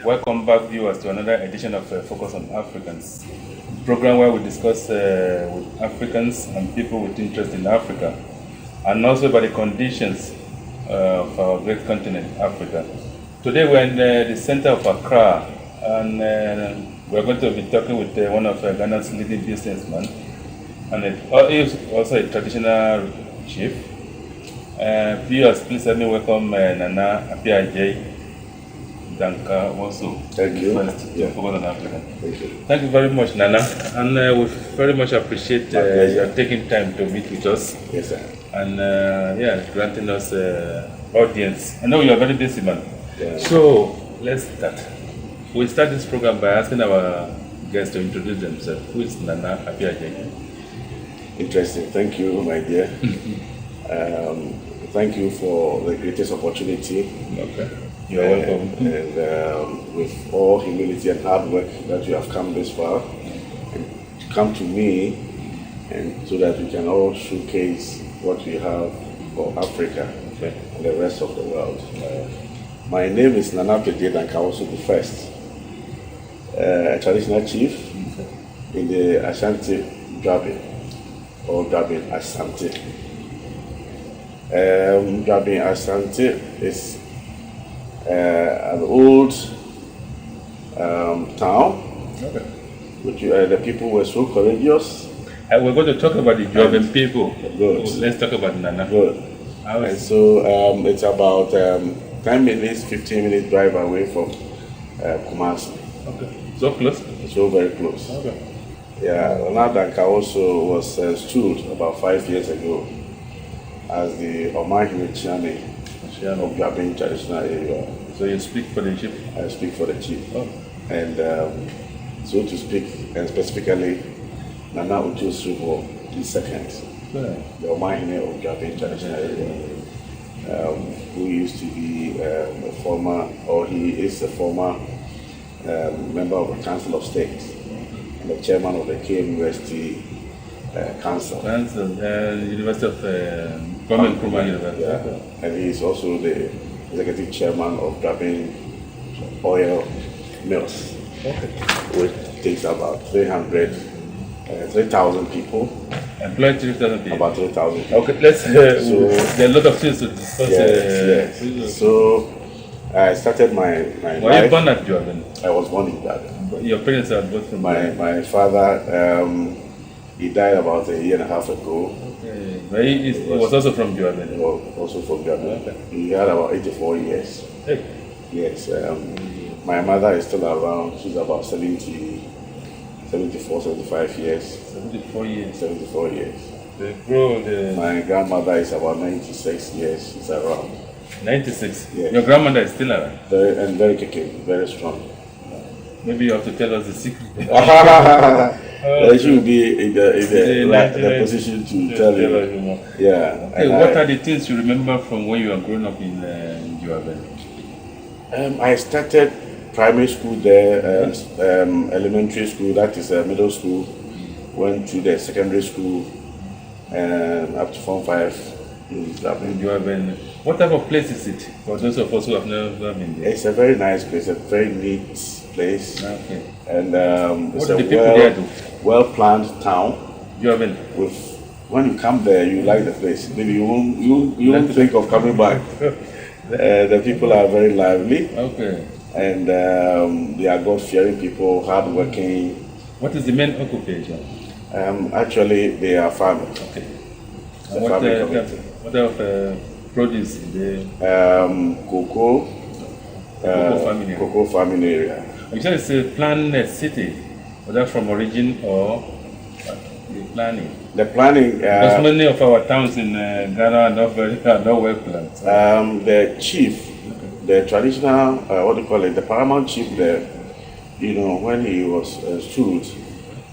Welcome back, viewers, to another edition of Focus on Africans, program where we discuss with Africans and people with interest in Africa, and also about the conditions of our great continent, Africa. Today we're in the center of Accra, and we're going to be talking with one of Ghana's leading businessmen, and he's also a traditional chief. Viewers, please help me welcome Nana Dankawoso. Thank you. Focus on Africa. Thank you. Thank you very much, Nana, and we very much appreciate your taking time to meet with us. Yes, sir. And granting us audience. I know you are very busy, man. Yeah. So let's start. We start this program by asking our guests to introduce themselves. Who is Nana Apiaje? Interesting. Thank you, my dear. Thank you for the greatest opportunity. Okay. You are welcome. And with all humility and hard work that you have come this far, and come to me, and so that we can all showcase what we have for Africa and the rest of the world. My name is Nana Dankawoso I, a traditional chief in the Ashanti Dwabin, or Dwabin Asante. Dwabin Asante is an old town, which the people were so courageous. We're going to talk about the Dwabin people. Good. Let's talk about Nana. Good. And so it's about 10 minutes, 15 minutes drive away from Kumasi. Okay. So close? So very close. Okay. Yeah, Nana Dankawoso was stood about 5 years ago as the Omahime Chiane of Dwabin traditional area. So you speak for the chief? I speak for the chief. Oh. And so to speak, and specifically, Nana Dankawoso II, the Omahime of Dwabin traditional area, who used to be a former, or he is a former member of the Council of State and the chairman of the KM University Council. University of Nkrumah University. Yeah. And he is also the executive chairman of Dwabin Oil Mills, which takes about 3,000 people. Employed 3,000 people? About 3,000 people. Okay, let's, there are a lot of things to discuss. Yes. So I started my life. Were you born at Dwabin? I was born in Dwabin. Your parents are both from my father, he died about a year and a half ago. Okay. But he was also from Dwabin? He was also from Dwabin. Okay. He had about 84 years. Hey. Yes. My mother is still around. She's about 74, 75 years. 74 years. 74 years. My grandmother is about 96 years. She's around. 96? Yes. Your grandmother is still around? Very kicking, very strong. Maybe you have to tell us the secret. She will be in the position to tell you. Yeah. Okay, what are the things you remember from when you were growing up in Dwabin? I started primary school there, elementary school, that is middle school, went to the secondary school, and up to Form 5 in Dwabin. What type of place is it for those of us who have never been there? It's a very nice place, a very neat place. Okay. And what it's do the a people there do? well-planned town. Dwabin. When you come there, you like the place. Maybe you won't think of coming back. The people are very lively. Okay. And they are God-fearing people, hardworking. What is the main occupation? Actually, they are farmers. Okay. And what type of produce is there? Cocoa. Cocoa farming area. You said it's a planned city, whether from origin or the planning. The planning. Because many of our towns in Ghana are not well planned. So. The chief, the traditional, the paramount chief there, when he was stood,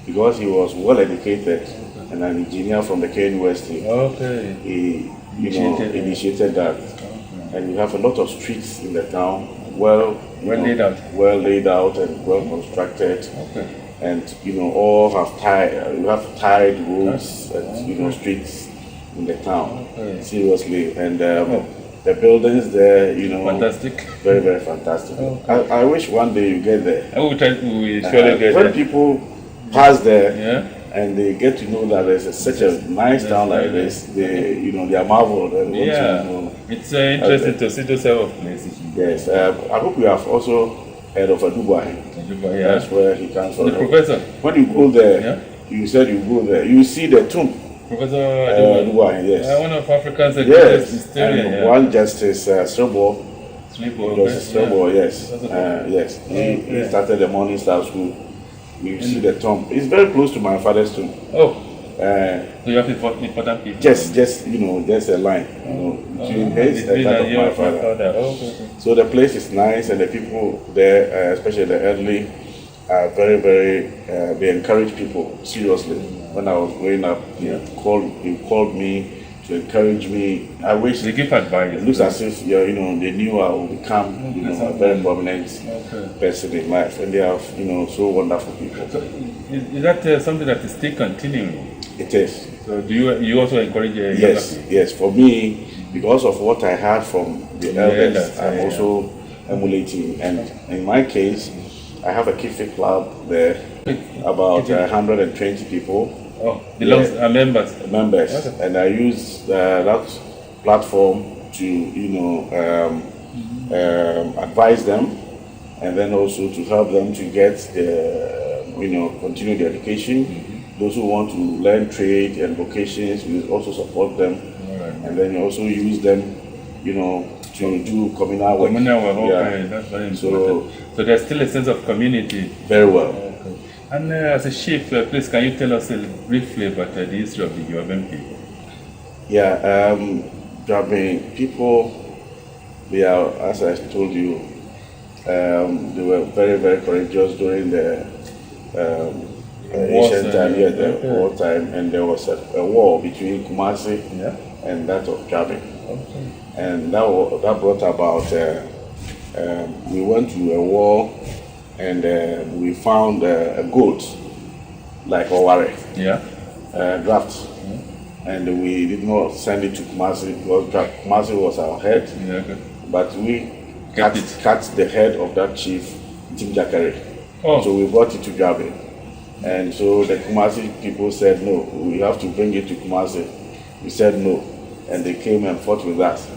because he was well educated and an engineer from the K University. Okay. He initiated that. Okay. And you have a lot of streets in the town, well laid out and well constructed. Okay. And all have tied roads and streets in the town. Okay. Seriously. And The buildings there, you know, Fantastic. very, very fantastic. Okay. I wish one day you get there. I will try to we surely get When there. people pass there, Yeah. and they get to know that there's such a nice town like this, they, you know, they are marveled and want to know. It's interesting to see those type of places. Yes, I hope you have also heard of a Dubai. Yeah. That's where he comes from. The professor. When you go there, Yeah. you said you go there, you see the tomb. Professor Dubai, yes. One of Africa's Yes, historian. and one Justice Strabo, Justice Strabo, yes. Yes, he started the Morning Star School. You see the tomb. It's very close to my father's tomb. Oh. So you have important people. Just you know, there's a line, you know, between his and that of my father. Okay. So the place is nice, and the people there, especially the elderly, are very, very. They encourage people seriously. When I was growing up, he called me to encourage me. I wish they give advice. It looks as if you know they knew I would become you know a very prominent person in life, and they are you know so wonderful people. So is that something that is still continuing? It is. So do you also encourage yes, yes. For me, because of what I had from the elders, I'm also emulating. And in my case, I have a Kifi club there, about 120 people. Oh, belongs members. Members, and I use that platform to you know advise them, and then also to help them to get you know continue their education. Those who want to learn trade and vocations, we also support them, and then you also use them, you know, to do communal work. Okay, that's very important. So there's still a sense of community. Very well. Okay. And as a chief, please can you tell us briefly about the history of the Yoruban people? Yeah, Yoruban people, they are, as I told you, they were very, very courageous during the ancient time, the war time, and there was a war between Kumasi and that of Jabe. Okay. And that brought about, we went to a war, and we found a goat, like Oware, draft. And we did not send it to Kumasi because Kumasi was our head, but we cut the head of that chief, Tim Jakare. So we brought it to Jabe. And so the Kumasi people said, no, we have to bring it to Kumasi. We said no, and they came and fought with us.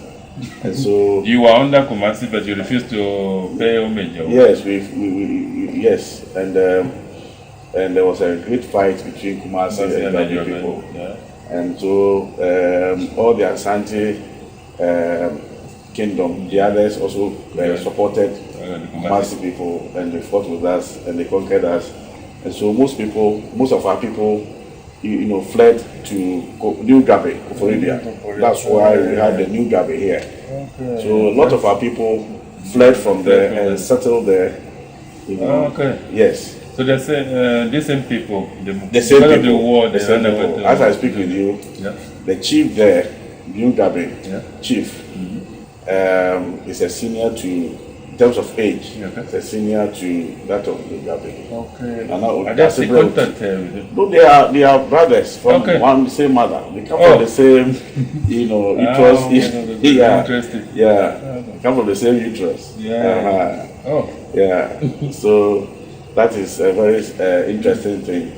And so you were under Kumasi, but you refused to pay homage. Yes, yes, and there was a great fight between Kumasi and the people. And so all the Asante kingdom, the others also supported Kumasi people, and they fought with us and they conquered us. And so most of our people, you know, fled to New Gabe, Koforidua. That's why we have the New Gabe here. Okay. So a lot of our people fled from there and settled there. You know. Yes. So the same people, the same people, As I speak with you, the chief there, New Gabe chief, is a senior to. In terms of age, it's a senior to that of the Gabe. Okay. And now, that's the contact. No, they are brothers from one same mother. They come from the same, you know, uterus. Interesting. They come from the same uterus. So that is a very interesting thing.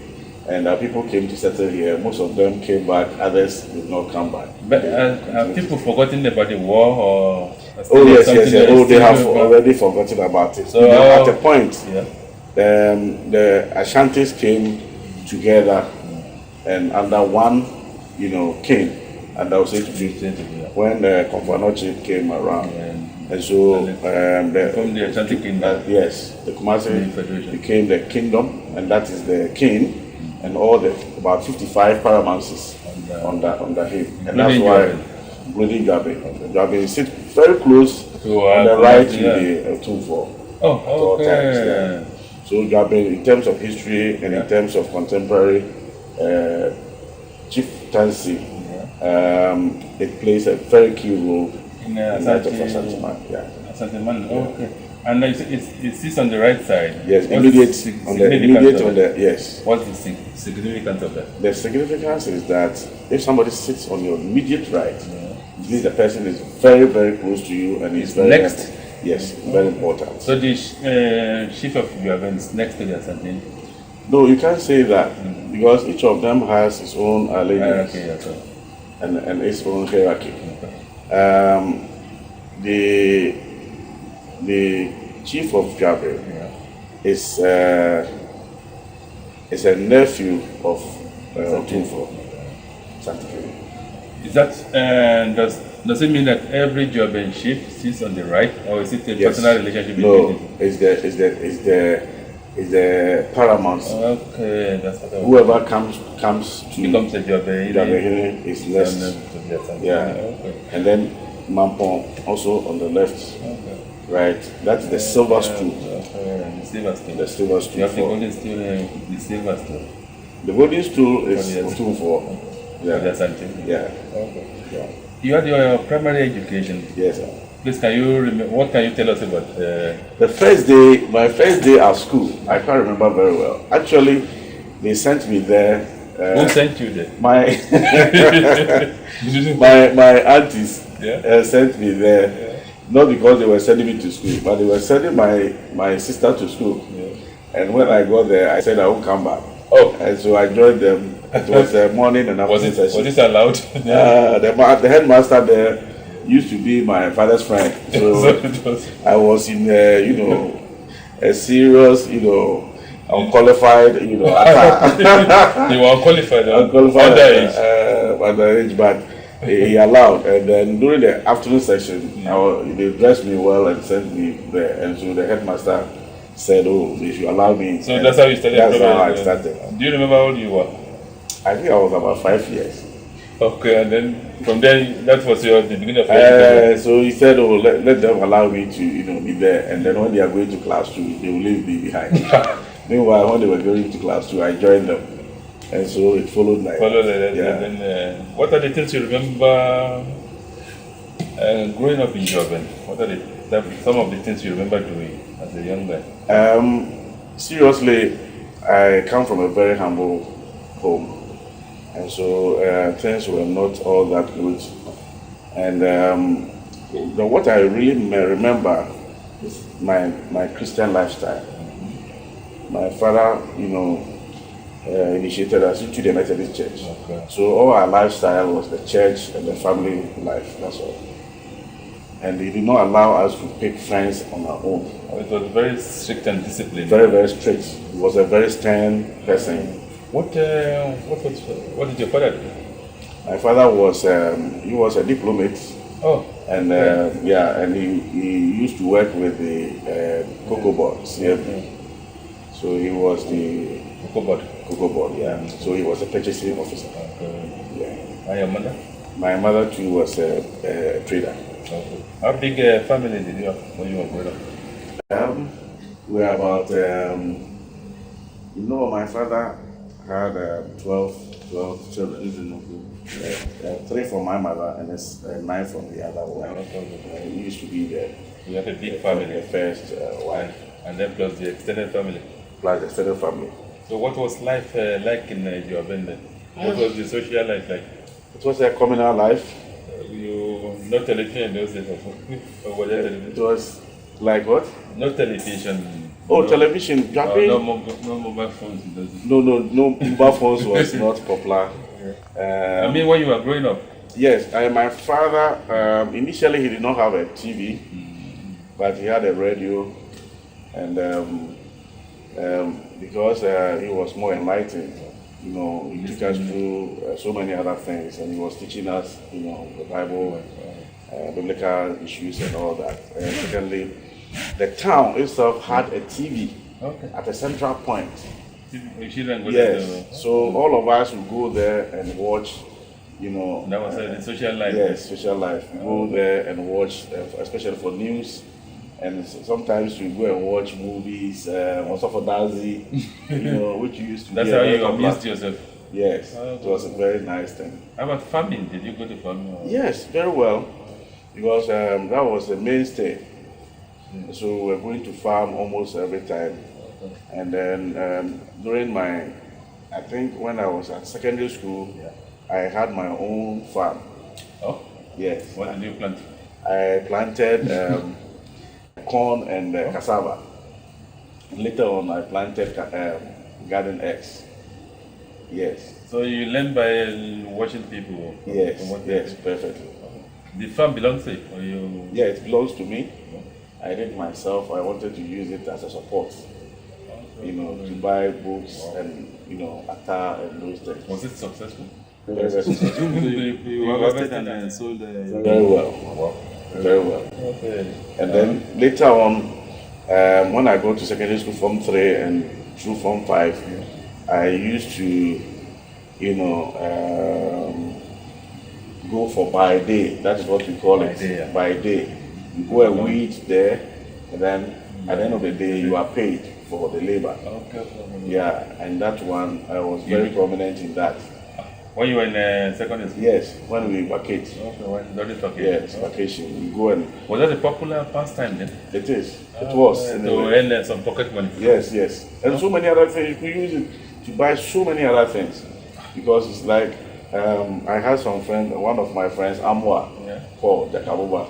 And people came to settle here. Most of them came back. Others did not come back. But have people forgotten about the war or? Yes. They have already forgotten about it. So at a point, the Ashantis came together and under one, you know, king, and I was saying when the Konfanochi came around, and so from the Ashanti kingdom, the Kumasi became the kingdom, and that is the king, and all the about 55 paramounts under him, and that's why. Bloody Gabe. Gabe sits very close on the right to the tomb for times. So Gabe, in terms of history and in terms of contemporary chieftaincy, it plays a very key role in that of Asanteman. Okay. And it sits on the right side. Yes, immediate on the yes. What's the significance of that? The significance is that if somebody sits on your immediate right, It means the person is very, very close to you and is very next. Yes, very important. So the chief of Juaben is next to the Asante. No, you can't say that because each of them has its own allegiance and its own hierarchy. The chief of Juaben is a nephew of Otumfo. Is that does it mean that every Juaben chief sits on the right, or is it a personal relationship between them? No, it's the paramount. Okay, that's what whoever comes to becomes a Juaben is next. Yeah, okay. And then Mampong also on the left. Okay. Right, that's the silver stool. The silver stool. The silver stool. You have the golden stool and the silver stool. The golden stool is Otumfo. Yeah. Yeah. Okay. Yeah. You had your primary education. Yes, sir. Please, can you remember? What can you tell us about the first day? My first day at school, I can't remember very well. Actually, they sent me there. Who sent you there? My aunties sent me there. Yeah. Not because they were sending me to school, but they were sending my sister to school. Yeah. And when I got there, I said I won't come back. Oh. And so I joined them. It was a morning and afternoon session. Was it allowed? The headmaster there used to be my father's friend. So I was in, a serious, unqualified, You were unqualified. Underage, but he allowed. And then during the afternoon session, they dressed me well and sent me there. And so the headmaster said, "Oh, if you allow me." So that's how you started. That's how I started. Do you remember how old you were? I think I was about 5 years. Okay, and then from then that was the beginning of your so he said, "Oh, let them allow me to be there, and then when they are going to class 2, they will leave me behind." Meanwhile, when they were going to class 2, I joined them, and so it followed like that. Yeah. And then, what are the things you remember growing up in Juaben? What are some of the things you remember doing as a young guy? Seriously, I come from a very humble home. And so things were not all that good. And what I really remember is my Christian lifestyle. My father, initiated us into the Methodist Church. Okay. So all our lifestyle was the church and the family life, that's all. And he did not allow us to pick friends on our own. It was very strict and disciplined. Very, very strict. He was a very stern person. What did your father do? My father was he was a diplomat. Oh. And and he used to work with the cocoa board, CFB. So he was the cocoa board, yeah. So he was a purchasing officer. Okay. Yeah. And your mother? My mother too was a trader. Okay. How big a family did you have when you were growing up? We were about my father had 12 children. 3 from my mother and 9 from the other one. He used to be there. You had a big family. The first wife. And then plus the extended family. Plus the extended family. So what was life like in Juaben then? What was the social life like? It was a communal life. No television in those days? Or was there television? It was like what? No television. Oh, television. No mobile phones in those days. No mobile phones was not popular. I mean, when you were growing up? Yes, my father, initially he did not have a TV, but he had a radio, and because he was more enlightened, he took us through so many other things, and he was teaching us, the Bible, biblical issues and all that. And secondly, the town itself had a TV at a central point. Yes, so all of us would go there and watch, That was the social life. Yes, social life. We go there and watch, especially for news, and sometimes we go and watch movies, also for Dazi, which used to That's be how you amused yourself? Yes, it was a very nice thing. How about farming? Did you go to farming? Yes, very well, because that was the mainstay. So we were going to farm almost every time. And then during I think when I was at secondary school, I had my own farm. Oh. Yes. What did you plant? I planted corn and cassava. Later on, I planted garden eggs. Yes. So you learn by watching people? Yes, yes, perfectly. The farm belongs to you? Or you... Yeah, it belongs to me. I did it myself. I wanted to use it as a support, to buy books and, attire and those things. Was it successful? Very successful. You harvested and sold Very well. Very well. Okay. And then later on, when I go to secondary school Form 3 and through Form 5, I used to, go for by day. That is what we call it. By day. You go and weed there, and then at the end of the day, you are paid for the labor. Okay. Yeah, and that one, I was very prominent in that. When you were in secondary school? Yes, when we vacate. Okay, when vacation? Yes, vacation. We go and... Was that a popular pastime then? It is. It was. To earn some pocket money? Yes. And so many other things. You could use it to buy so many other things. Because it's like, I had some friend, one of my friends, Amwa, Paul Dankawoso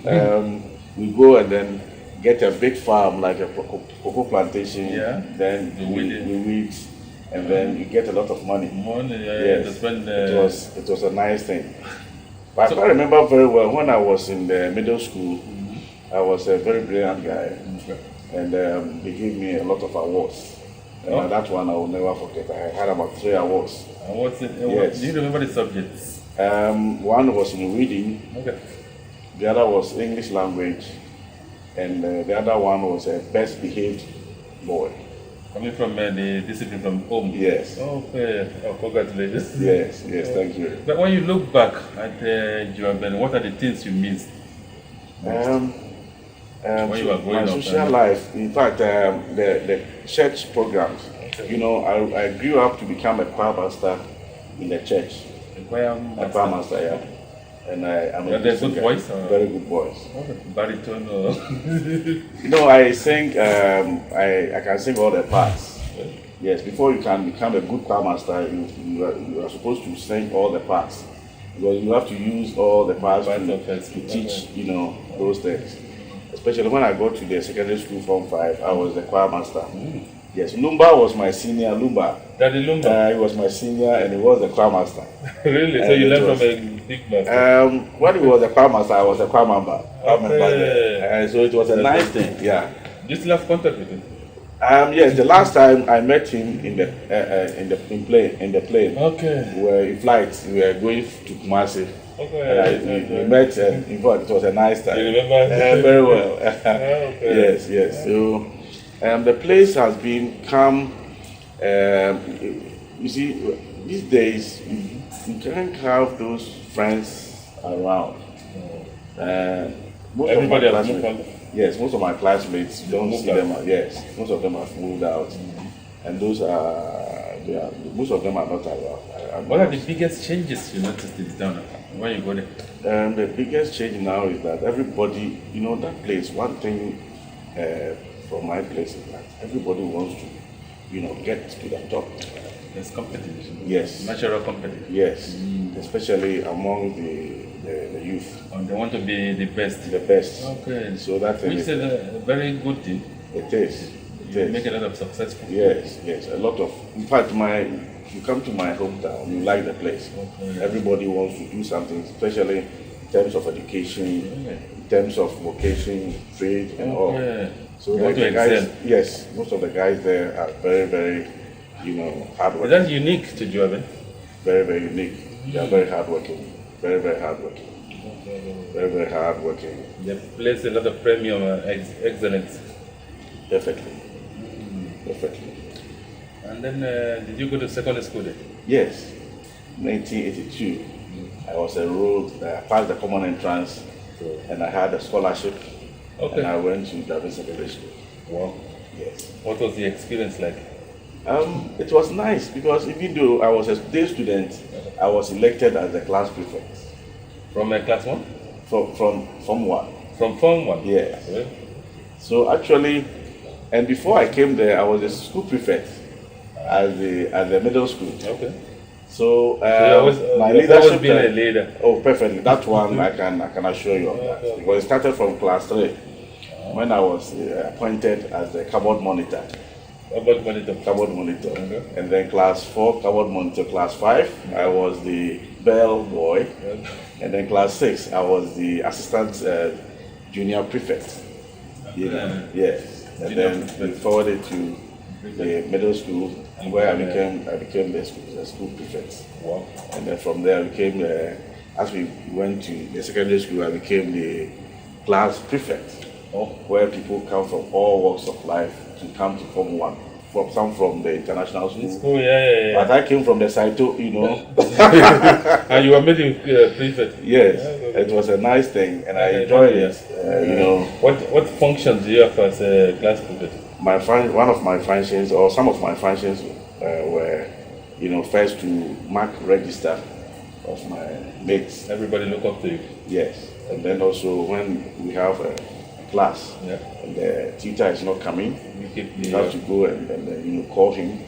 I. We go and then get a big farm, like a cocoa plantation. Then we weed. And then you get a lot of money. Yes. To spend, it was a nice thing. But I remember very well when I was in the middle school, I was a very brilliant guy. And they gave me a lot of awards. And that one I will never forget. I had about 3 awards. Yes. Do you remember the subjects? One was in reading. Okay. The other was English language. And the other one was best behaved boy. Coming from the discipline from home? Yes. Okay. Oh, congratulations. Yes, thank you. But when you look back at Joaben, what are the things you missed? When you were growing up, my social life, in fact, the church programs. I grew up to become a choir master in the church. A choir master, yeah. And I'm a good voice? Very good voice. Okay. Baritone or... I sing, I can sing all the parts. Yes, before you can become a good choir master, you are supposed to sing all the parts. Because you have to use all the parts to teach, those things. Especially when I got to the secondary school Form 5, I was the choir master. Yes, Lumba was my senior. Daddy Lumba? He was my senior and he was the choir master. Really? So you learned from a big master? When he was a choir master, I was a choir member. So it was a nice thing, yeah. Do you still have contact with him? Yes, the last time I met him in the plane. Okay. We were in flight. We were going to Kumasi. Okay. We met. In fact, it was a nice time. You remember? Very well. Okay. Yes. So the place has become. You see, these days you can't have those friends around. Everybody has moved on. Yes, most of my classmates don't see them. Yes, most of them have moved out, and most of them are not around. What are the biggest changes you noticed in town when you go there? The biggest change now is that everybody, that place. One thing from my place is that everybody wants to, get to the top. There's competition. Yes. Natural competition. Yes, especially among the youth. And they want to be the best. The best. Okay. So that which is a very good thing. It is. You make a lot of successful. Yes. A lot of. In fact, if you come to my hometown, you like the place. Okay. Everybody wants to do something, especially in terms of education, in terms of vocation, trade, and all. So the guys, yes, most of the guys there are very, very, hardworking. Is that unique to Joaben? Very, very unique. They are very hardworking. Very, very hardworking. Very, very hardworking. They place a lot of premium excellence. Perfectly. And then, did you go to secondary school then? Yes. 1982. I was enrolled, I passed the common entrance, and I had a scholarship. Okay. And I went to David Secondary School. Wow. Yes. What was the experience like? It was nice because even though I was a day student, I was elected as the class prefect. From class 1? From Form 1. From Form 1? Yes. Okay. So actually, and before I came there, I was a school prefect at the middle school. Okay. So my you've leadership always been a leader. Oh, perfectly. That one I can assure you of that. Because it started from class 3 when I was appointed as the cupboard monitor. Cupboard monitor. Okay. And then class 4, cupboard monitor. Class 5, I was the bell boy. And then class 6, I was the assistant junior prefect. Yes. And then we forwarded to the middle school where I became the school prefect. Wow. And then from there I became as we went to the secondary school, I became the class prefect. Where people come from all walks of life to come to Form 1. Some from the international school. But I came from the Saito, And you were made a prefect? Yes, it was a nice thing, and I enjoyed it. What functions do you have as a class prefect? One of my functions, or some of my functions, were, first to mark register of my mates. Everybody look up to you? Yes, and then also when we have a class and the teacher is not coming, you have to go and call him.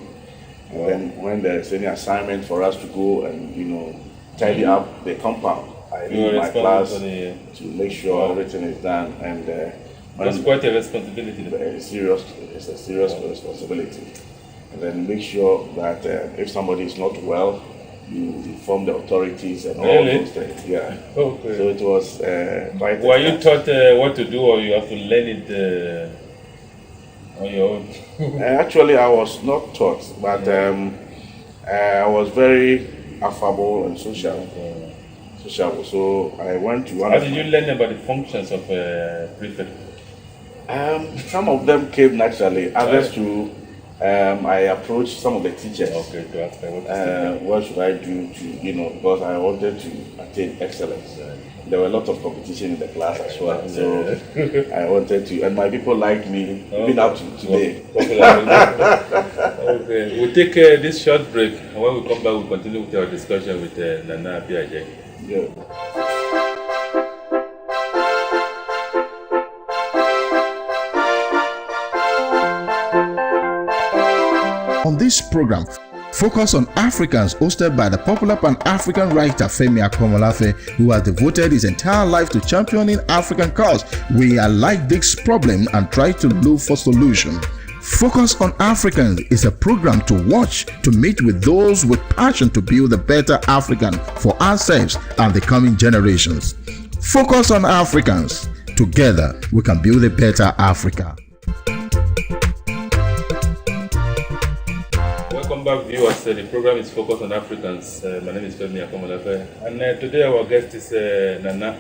And then when there's any assignment for us to go and tidy up the compound, I lead my class to make sure everything is done. And that's quite a responsibility. It's a serious responsibility. And then make sure that if somebody is not well, you inform the authorities and all those things. Yeah. Okay. So it was quite. Were you taught what to do, or you have to learn it on your own? Actually, I was not taught, but I was very affable and social. So I went to one. How did you learn about the functions of prefect? Some of them came naturally. Others too. I approached some of the teachers. Okay, to ask them what should I do to, because I wanted to attain excellence. There were a lot of competition in the class as well. So I wanted to, and my people liked me even up to today. Okay, we'll take this short break, and when we come back, we'll continue with our discussion with Nana Dankawoso. Yeah. On this program, Focus on Africans, hosted by the popular Pan-African writer Femi Akomolafe, who has devoted his entire life to championing African cause. We highlight this problem and try to look for solution. Focus on Africans is a program to watch, to meet with those with passion to build a better African for ourselves and the coming generations. Focus on Africans. Together, we can build a better Africa. Welcome back, viewers. The program is Focus on Africans. My name is Femi Akomolafe, and today our guest is Nana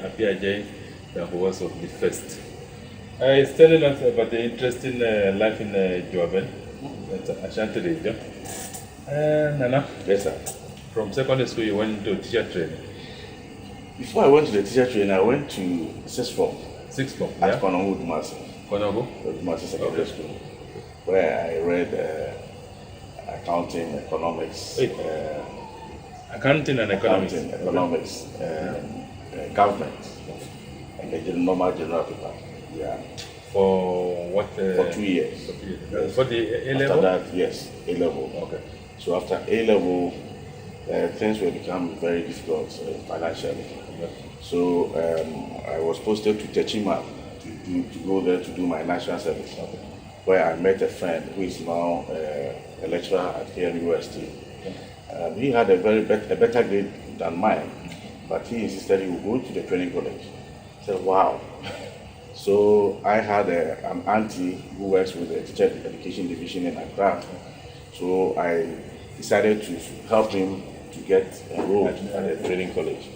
Dankawoso I. He's telling us about the interesting life in Joabel, Ashanti region. Nana, Yes, sir. from secondary school you went to teacher training. Before I went to the teacher training, I went to sixth form. Sixth form, At Konobu Dumasi. Konobu? Dumasi Secondary School, where I read accounting, economics. Accounting and economics. Economics, government, and the normal general paper. Yeah. For what? For 2 years. For the A level? After that, yes, A level. Okay. So after A level, things will become very difficult financially. Okay. So I was posted to Techima to go there to do my national service, where I met a friend who is now a lecturer at KM University. He had a better grade than mine, but he insisted he would go to the training college. I said, wow. So I had an auntie who works with the teacher education division in Accra. So I decided to help him to get enrolled at the training college.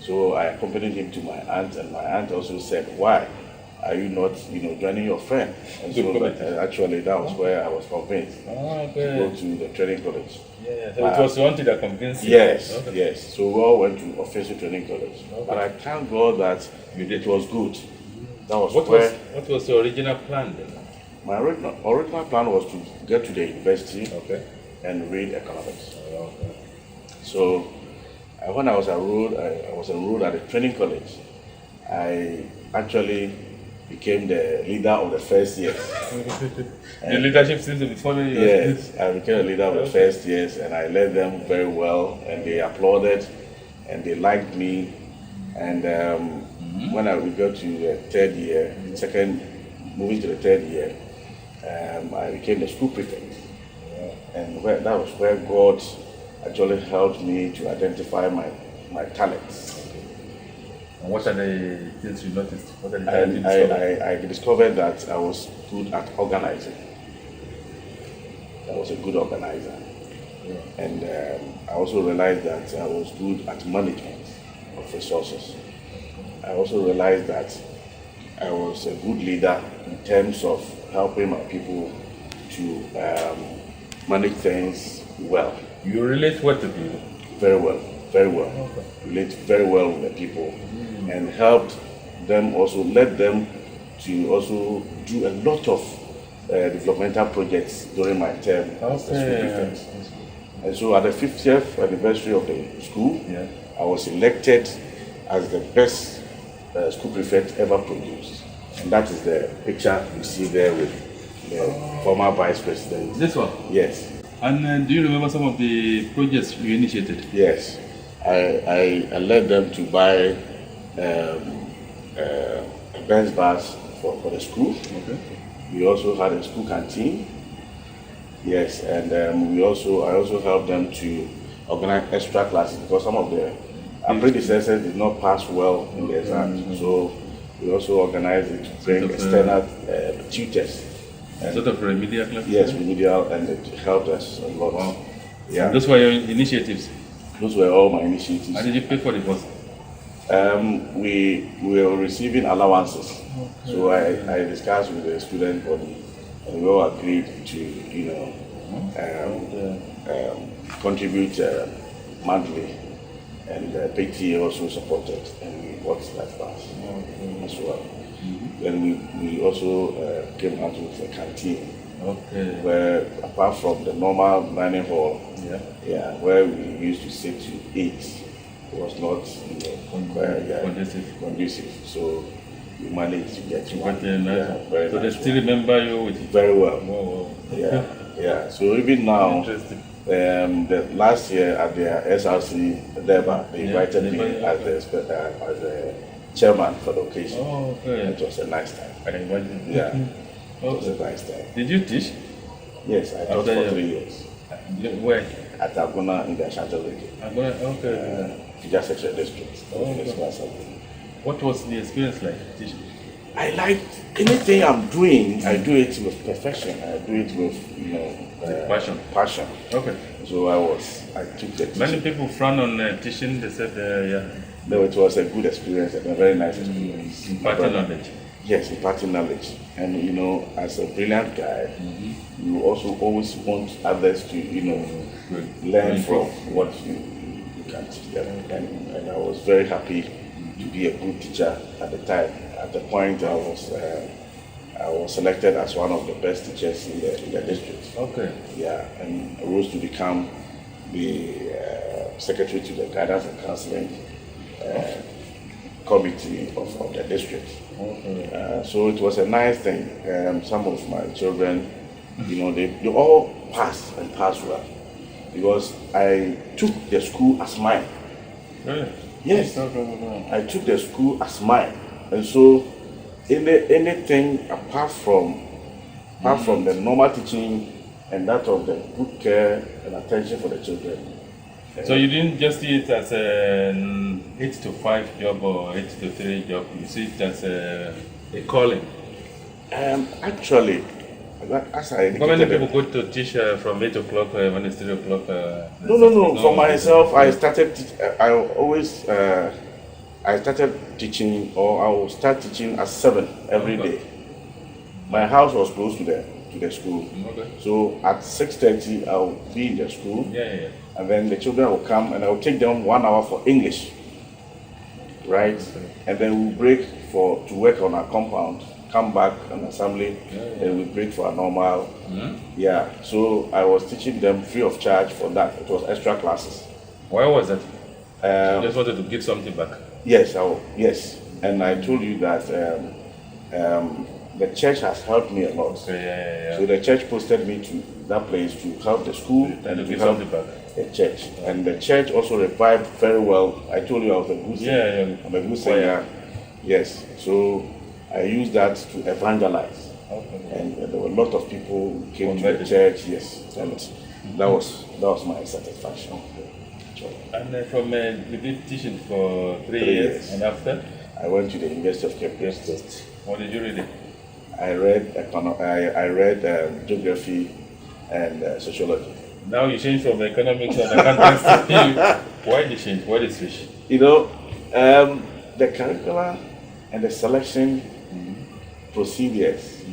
So I accompanied him to my aunt, and my aunt also said, why are you not, joining your friend? And so actually that was where I was convinced to go to the training college. Yeah, so it was the auntie that convinced you? Yes, yes. So we all went to official training college. But I thank God that it was good. That was what was your original plan then? My original plan was to get to the university and read economics. So when I was enrolled at the training college, I actually became the leader of the first year. The leadership seems to be following you. Yes, I became a leader of the first years, and I led them very well, and they applauded, and they liked me. And when we got to the third year, moving to the third year, I became the school prefect. And that was where God actually helped me to identify my talents. And what are the things you noticed? What are the talents you discovered? I discovered that I was good at organizing. I was a good organizer. Yeah. And I also realized that I was good at management of resources. I also realized that I was a good leader in terms of helping my people to manage things well. You relate well to people? Very well, very well. Okay. Relate very well with the people and helped them, also led them to also do a lot of developmental projects during my term as the school prefect. And so at the 50th anniversary of the school, I was elected as the best school prefect ever produced. And that is the picture you see there with the former vice president. This one? Yes. And do you remember some of the projects you initiated? Yes. I led them to buy Benz bus for the school. Okay. We also had a school canteen. Yes, and I also helped them to organize extra classes because some of the predecessors did not pass well in the exam. So we also organized it to bring external tutors. Sort of remedial classes? Yes, remedial, and it helped us a lot. Wow. Yeah. So those were your initiatives? Those were all my initiatives. How did you pay for the bus? We were receiving allowances. Okay. So I discussed with the student body, and we all agreed to, contribute monthly, and PTA also supported, and we bought that bus as well. Then we also came out with a canteen, where apart from the normal dining hall, where we used to sit to eat, it was not conducive. So we managed to get one. So they still remember you with very well. Wow. Yeah. So even now, the last year at the SRC Deba, they invited me as the chairman for the occasion. Oh, okay. It was a nice time. I imagine. Yeah. It was a nice time. Did you teach? Yes, I taught for 3 years. Where? At Agona in the Ashanti region. Agona, okay. Fija Sexual District. What was the experience like teaching? I like anything I'm doing, I do it with perfection. I do it with passion. Okay. So I took the teaching. Many people frown on teaching. They said, No, it was a good experience and a very nice experience. Imparting knowledge. Yes, imparting knowledge. And as a brilliant guy, you also always want others to, learn from what you can teach them. And I was very happy to be a good teacher at the time. At the point, I was selected as one of the best teachers in the district. Okay. Yeah, and I rose to become the secretary to the guidance and counseling committee of the district. Okay. So it was a nice thing. Some of my children, they all passed and passed well because I took the school as mine. Really? Yes, I took the school as mine, and so anything apart from the normal teaching and that of the good care and attention for the children. So you didn't just see it as an 8 to 5 job or 8 to 3 job. You see it as a calling. Actually, as I how many people go to teach from 8 o'clock when it's 3 o'clock? No. For myself, I started. I started teaching, or I will start teaching at 7 every day. My house was close to the school, so at 6:30 I will be in the school. And then the children will come, and I will take them 1 hour for English, right? And then we'll break to work on our compound. Come back on assembly, and we break for a normal. So I was teaching them free of charge for that. It was extra classes. Why was that? You just wanted to give something back. Yes, yes. And I told you that the church has helped me a lot. So the church posted me to that place to help the school and to help the church. And the church also revived very well. I told you I was a good singer. I'm a good singer. Yes. So I used that to evangelize. And there were a lot of people who came to the church. Yes. And that was my satisfaction. And from you did teaching for 3 years, and after? I went to the University of Cape Coast. What did you read? I read geography and sociology. Now you change from economics and accountancy. Why did you change? Why did you switch? The curricula and the selection procedures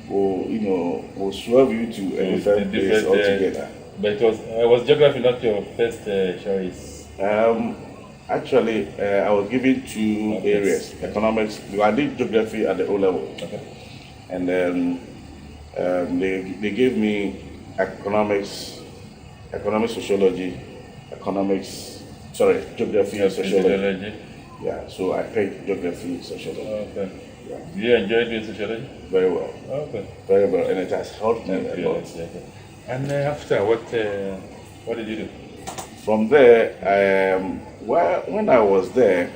will swerve you to a different place altogether. But it was geography not your first choice? Actually, I was given 2 areas. Economics, I did geography at the O level. And then they gave me economics, sociology, geography and sociology. Yeah, so I picked geography, sociology. Yeah. Do you enjoy doing sociology? Very well. Very well, and it has helped me a lot. And after, what did you do? From there, when I was there,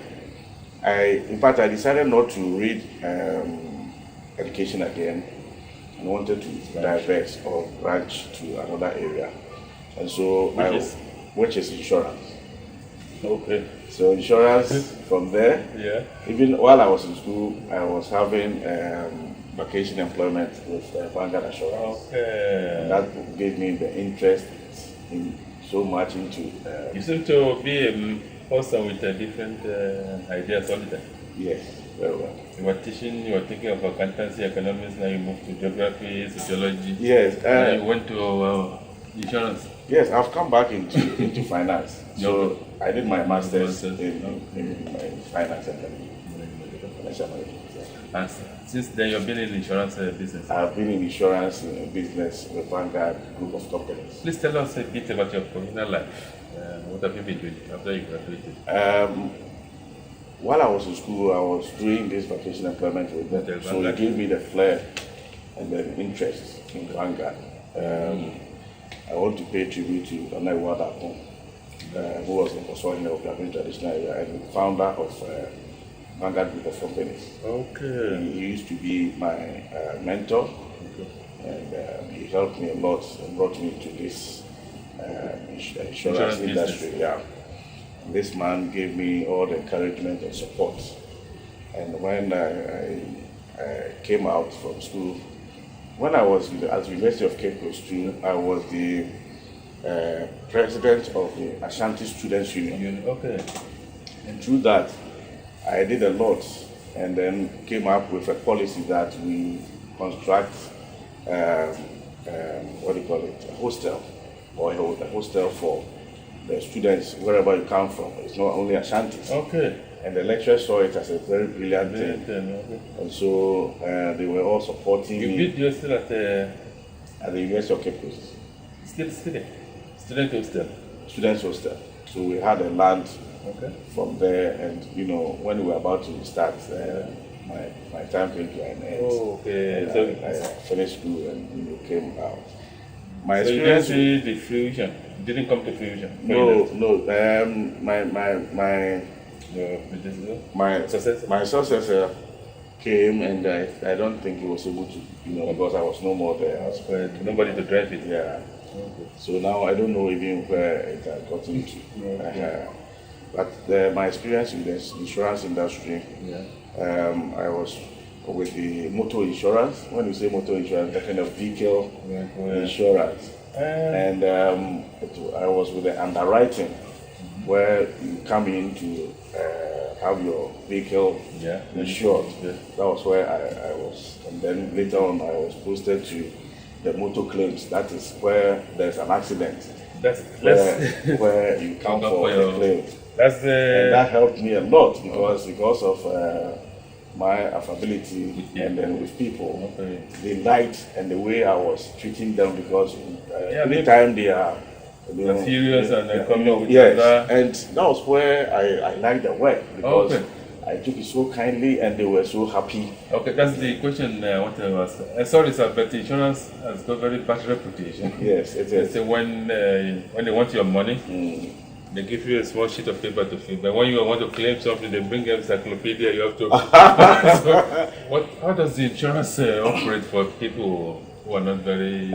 I decided not to read education again. I wanted to divert or branch to another area, and so which is insurance. Okay. So insurance from there. Yeah. Even while I was in school, I was having vacation employment with Vanguard Assurance. Okay. And that gave me the interest in so much into. You seem to be a person with different ideas all the time. Yes, very well. You were teaching, you were thinking of accountancy, economics, now you moved to geography, sociology. Yes. Now you went to insurance. Yes, I've come back into finance. So I did my master's in finance and financial management. And since then, you've been in insurance business? I've been in insurance business with Vanguard group of companies. Please tell us a bit about your professional life. What have you been doing after you graduated? While I was in school, I was doing this vacation employment with them. So it gave me the flair and the interest in Vanguard. I want to pay tribute to Nana Dankawoso I, who was the consultant of the traditional area and founder of Vanguard group of companies. Okay. He used to be my mentor, and he helped me a lot and brought me to this insurance industry. Yeah. And this man gave me all the encouragement and support. And when I came out from school, when I was at the University of Cape Coast, I was the president of the Ashanti Students Union. Okay. And through that, I did a lot, and then came up with a policy that we construct, a hostel, or a hostel for the students wherever you come from. It's not only Ashantis. Okay. And the lecturers saw it as a very brilliant thing. Okay. And so they were all supporting me. You're still at the University of Cape Coast. Still student hostel? Students hostel. So we had a land from there, and when we were about to start, my time came to an end. Oh, okay. And So I finished school and came out. My so experience. You didn't see the fruition? You didn't come to fruition? No. My successor came, and I don't think he was able to, because I was no more there. Nobody to drive it. Yeah. Okay. So now I don't know even where it had gotten to. But my experience in the insurance industry, I was with the motor insurance. When you say motor insurance, that kind of vehicle insurance. And I was with the underwriting, where you come in to have your vehicle insured. That was where I was. And then later on, I was posted to the motor claims. That is where there's an accident. Where you come for the claim. And that helped me a lot because of my affability and then with people. They liked and the way I was treating them, because anytime they are serious and coming with and that was where I liked the work, because I took it so kindly, and they were so happy. Okay, that's the question I want to ask. Sorry, sir, but insurance has got very bad reputation. Yes, it is. So when they want your money, they give you a small sheet of paper to fill. But when you want to claim something, they bring an encyclopedia. You have to. So, how does the insurance operate for people who are not very?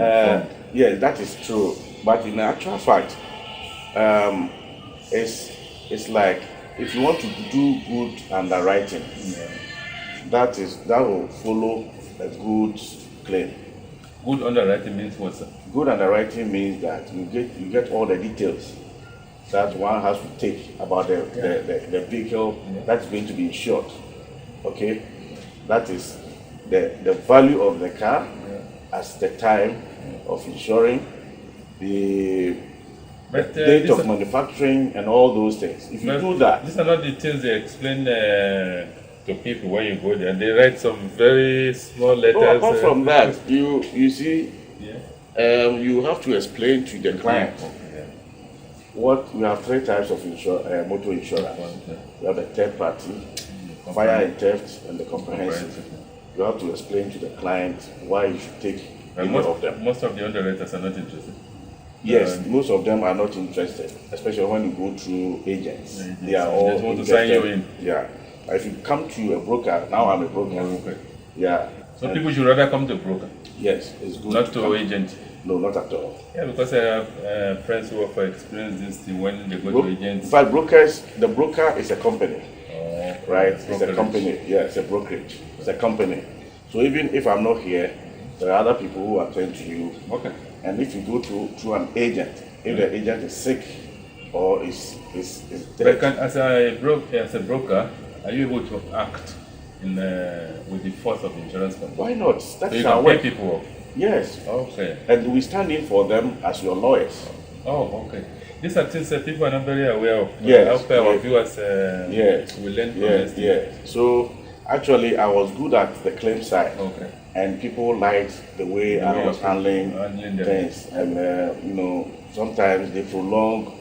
Yes, that is true. But in actual fact, it's like if you want to do good underwriting, that will follow a good claim. Good underwriting means what, sir? Good underwriting means that you get all the details that one has to take about the vehicle that's going to be insured. Okay, that is the value of the car as the time of insuring, the date of manufacturing, and all those things. If you do that, these are not the things they explain to people when you go there. They write some very small letters. Oh, apart from that, you see, you have to explain to the client. What we have 3 types of motor insurance. We have the third party, fire and theft, and the comprehensive. You have to explain to the client why you should take any of them. Most of the underwriters are not interested. Yes, most of them are not interested, especially when you go through agents. They are all just want to sign you in. Yeah. If you come to a broker, now I'm a broker. Yeah. So people should rather come to a broker. Yes, it's good. Not to agent. No, not at all. Yeah, because I have friends who have experienced this thing when they go to agents. In fact, the broker is a company, right? It's a company. Yeah, it's a brokerage. It's a company. So even if I'm not here, there are other people who attend to you. Okay. And if you go through an agent, if the agent is sick or is dead. But as a broker, are you able to act with the force of the insurance company? Why not? That's so you our can work. pay people. Yes. Okay. And we stand in for them as your lawyers. Oh, okay. These are things that people are not very aware of. Yes. I hope our viewers yes. will learn from yes. this. Yes. So actually, I was good at the claim side. Okay. And people liked the way I was handling things. And sometimes they prolong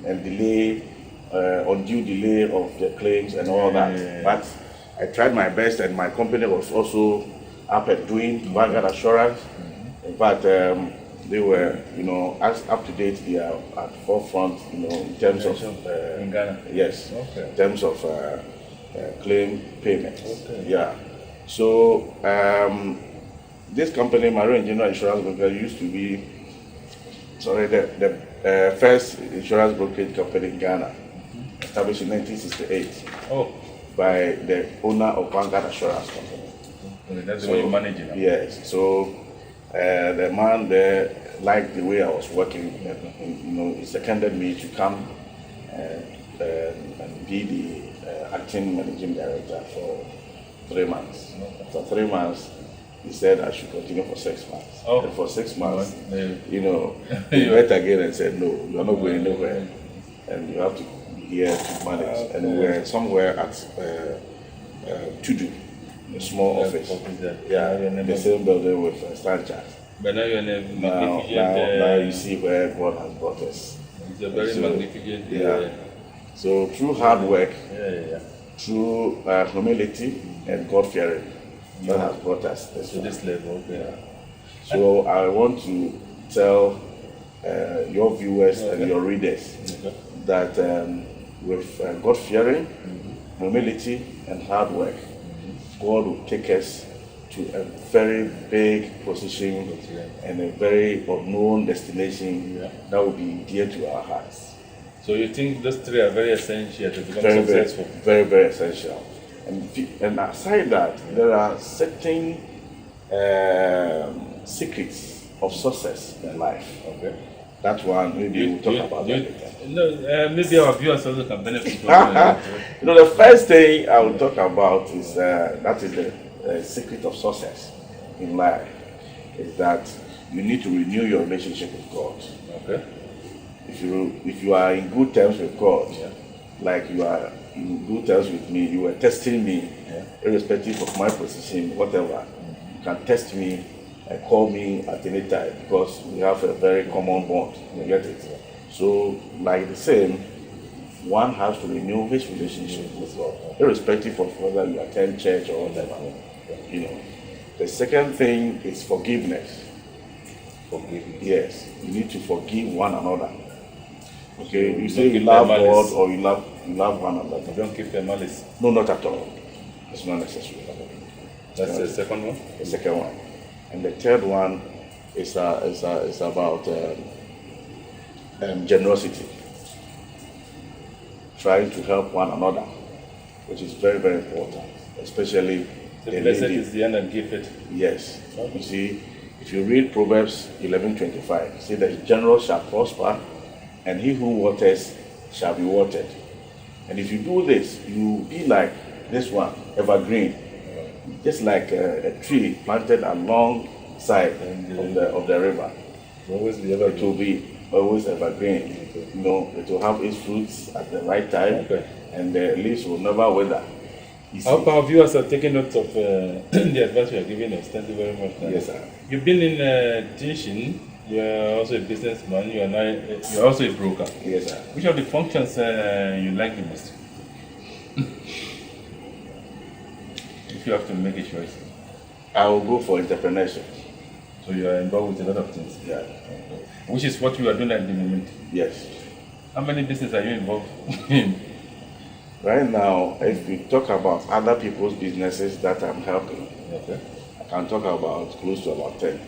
and delay, undue delay of the claims and all that. Yeah. But I tried my best, and my company was also up and doing Vanguard Assurance. In fact, they were, as up to date. They are at forefront, in terms of in Ghana. Yes, okay. In terms of claim payments. Okay. Yeah. So this company, Marine General Insurance Broker, used to be the first insurance brokerage company in Ghana, established in 1968 by the owner of Vanguard Assurance Company. Okay, that's the way you manage it. Yes. So the man there liked the way I was working. He seconded me to come and be the acting managing director for 3 months. After 3 months, he said I should continue for 6 months. And for 6 months, he went again and said, no, you are not going nowhere, and you have to be here to manage. And we were somewhere at Tudu, a small office. The same building with Stanchas. But now you're in a now you see where God has brought us. It's a very magnificent. Yeah. So through hard work, through humility and God-fearing, God has brought us to this level. Yeah. So I want to tell your viewers and your readers that with God-fearing, humility, and hard work, God will take us to a very big position and a very unknown destination that will be dear to our hearts. So you think those 3 are very essential to become very, successful? Very, very essential. And aside that, there are certain secrets of success in life. Okay. That one, maybe we'll talk about that later. No, maybe our viewers also can benefit from that. The first thing I will talk about is that is the secret of success in life, is that you need to renew your relationship with God. Okay. If you are in good terms with God, like you are in good terms with me, you were testing me, irrespective of my position, whatever. You can test me and call me at any time because we have a very common bond. You get it? So, like the same, one has to renew his relationship with God, irrespective of whether you attend church or whatever. You know. The second thing is forgiveness. Forgiveness. Yes, you need to forgive one another. Okay, you say Don't you keep love them malice. God or you love one another. Don't keep them malice. No, not at all. It's not necessary. That's the second one. The second one, and the third one is about generosity. Trying to help one another, which is very, very important, especially The blessed is the end and give it. Yes. You see, if you read Proverbs 11:25, say that generous shall prosper, and he who waters shall be watered. And if you do this, you be like this one, evergreen, just like a tree planted alongside of the river. Always be It will evergreen. be always evergreen. You know, it will have its fruits at the right time, and the leaves will never wither. You see? I hope our viewers are taking note of the advice you are giving us. Thank you very much. Yes, sir. You've been in teaching. You are also a businessman. You are also a broker. Yes, sir. Which of the functions you like the most? If you have to make a choice. I will go for entrepreneurship. So you are involved with a lot of things. Yeah. Which is what you are doing at the moment. Yes. How many businesses are you involved in? Right now, if we talk about other people's businesses that I'm helping, Okay. I can talk about close to about 10.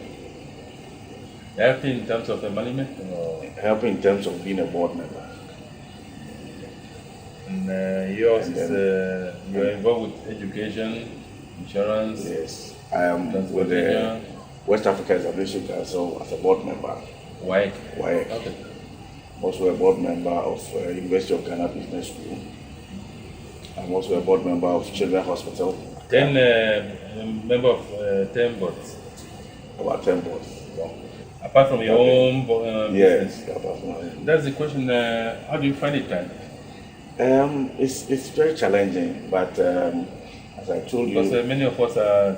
Helping in terms of management? Or? Helping in terms of being a board member. And yours And is you are involved with education, insurance, Yes. I am with the transportation, West Africa Establishment Council as a board member. WAEC. WAEC. Okay. Also a board member of University of Ghana Business School. I'm also a board member of Children's Hospital. 10 member of 10 boards. About 10 boards. Apart from your own business. Yes. Apart from my- That's the question. How do you find it time? It's very challenging, but as I told Because you, many of us are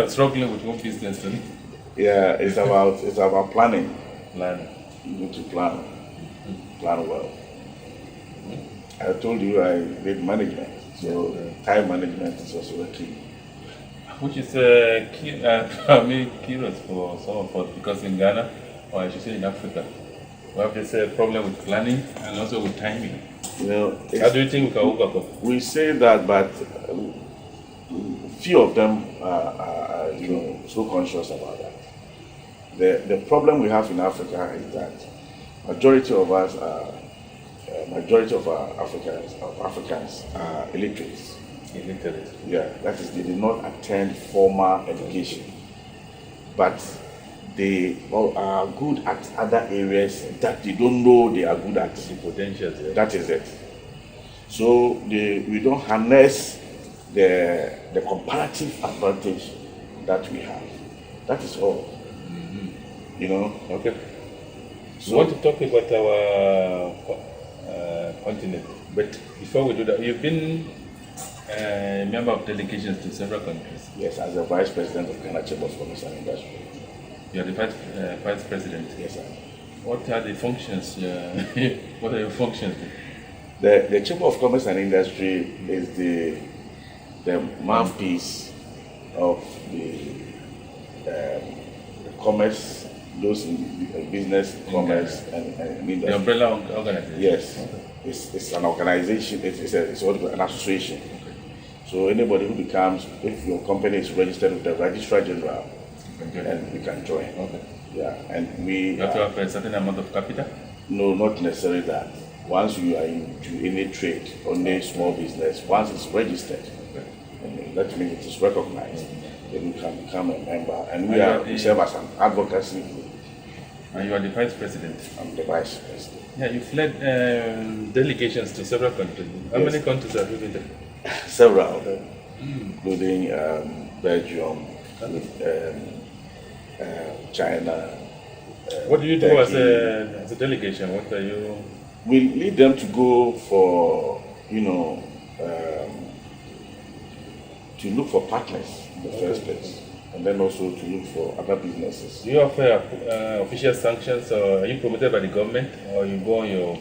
struggling with home business and yeah, it's about planning. planning. You need to plan well. I told you I did management, so time management is also a key. Which is key, keynote for some of us, because in Ghana, or I should say in Africa, we have this problem with planning and also with timing. You know, How do you think we can overcome? we say that, but few of them are so conscious about that. The problem we have in Africa is that majority of us are Africans are illiterates. Illiterate. Yeah, that is, they did not attend formal education, but they are good at other areas that they don't know they are good at. The potentials. Yeah. That is it. So we don't harness the comparative advantage that we have. That is all. You know. Okay. So We want to talk about our continent, but before we do that, you've been a member of delegations to several countries. yes, as the vice president of Ghana Chamber of Commerce and Industry. You are the vice president. Yes, sir. What are the functions? What are your functions? The Chamber of Commerce and Industry is the mouthpiece of the commerce, those in business, commerce, and industry. The umbrella organization. Yes, it's an organization. It's what we call an association. So anybody who becomes, if your company is registered with the Registrar General, and you can join. Okay. Yeah, and we You have to have a certain amount of capital. no, not necessarily that. Once you are into any trade or any small business, once it's registered, and that means it is recognized, then you can become a member. And we serve as an advocacy group. And you are the vice president. I'm the vice president. Yeah, you've led delegations to several countries. How Yes. many countries have you been there? Several, including Belgium, China. What do you do as Turkey. a delegation? What are you? We lead them to go for, to look for partners in the first place, and then also to look for other businesses. Do you offer official sanctions, or are you promoted by the government, or you go on your